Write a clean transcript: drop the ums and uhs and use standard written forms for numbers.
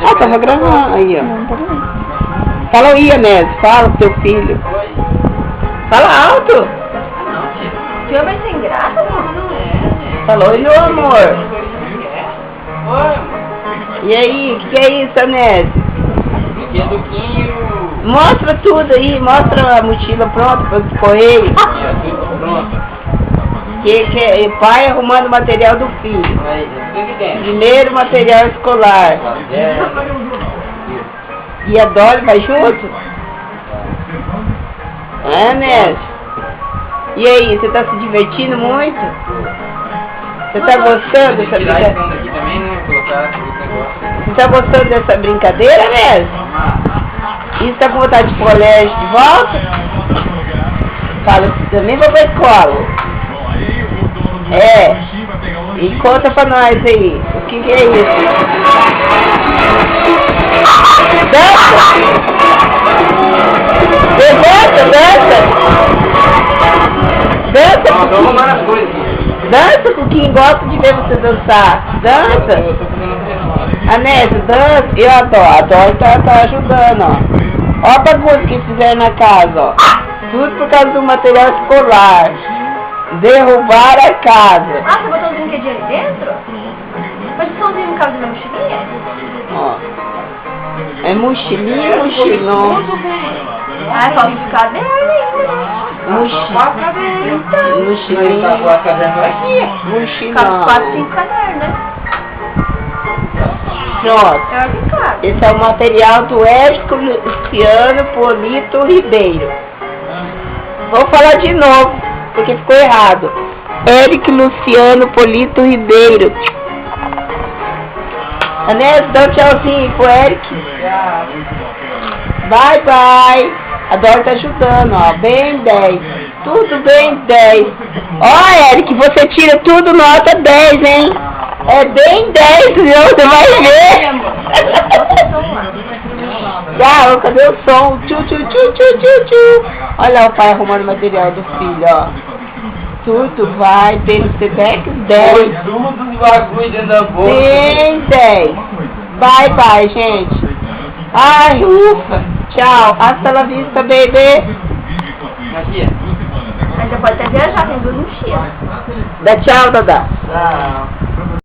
Ah, tava gravando. Aí, ó. Não, tá bem. Fala aí, Anésio. Fala pro teu filho. Fala alto. Tio vai sem graça, mano? Fala, oi, meu amor. E aí, o que é isso, Anésio? Mostra tudo aí, mostra a mochila pronta para os correios. Que pai arrumando material do filho. Dinheiro, material escolar. E a Dolly vai junto? É, Anésio? E aí, você tá se divertindo muito? Você tá gostando dessa brincadeira? Você tá gostando dessa brincadeira, Anésio? E você tá com vontade de colégio de volta? Fala, também vou pra escola. É. E conta pra nós aí, o que é isso? Dança! Levanta, dança! Dança, dança, Cuquinho, gosto de ver você dançar. Dança! Anésio, dança! Eu adoro, a Dori tá ajudando, ó. Ó a bagunça que fizeram na casa, ó. Tudo por causa do material escolar. Derrubaram a casa. Ah, você botou um brinquedinho ali dentro? Mas vocês estão no caso da minha mochilinha? Ó. É mochilinha, mochilão. Ah, é só os cadernos ainda, né? Mochilinha. Mochilão. 4, 5 cadernos, né? Pronto. É claro. Esse é o material do Érico Luciano Polito Ribeiro. Vou falar de novo, porque ficou errado. Érico Luciano Polito Ribeiro. Anésio, dá um tchauzinho pro Eric. Bye, bye. A Dori tá ajudando, ó. Bem 10. Tudo bem 10. Ó, Eric, você tira tudo nota 10, hein? É bem 10, viu? Você vai ver. Ah, cadê o som? Tchu, tchu, tchu, tchu, tchu, tchu. Olha o pai arrumando o material do filho, ó. Tudo vai pelo Sedex 10. Bem 10. Bye, bye, gente. Ai, ufa. Tchau. Hasta la vista, baby. Mas já pode até viajar, tem 2 mochilas. Dá tchau, Dada. Tchau.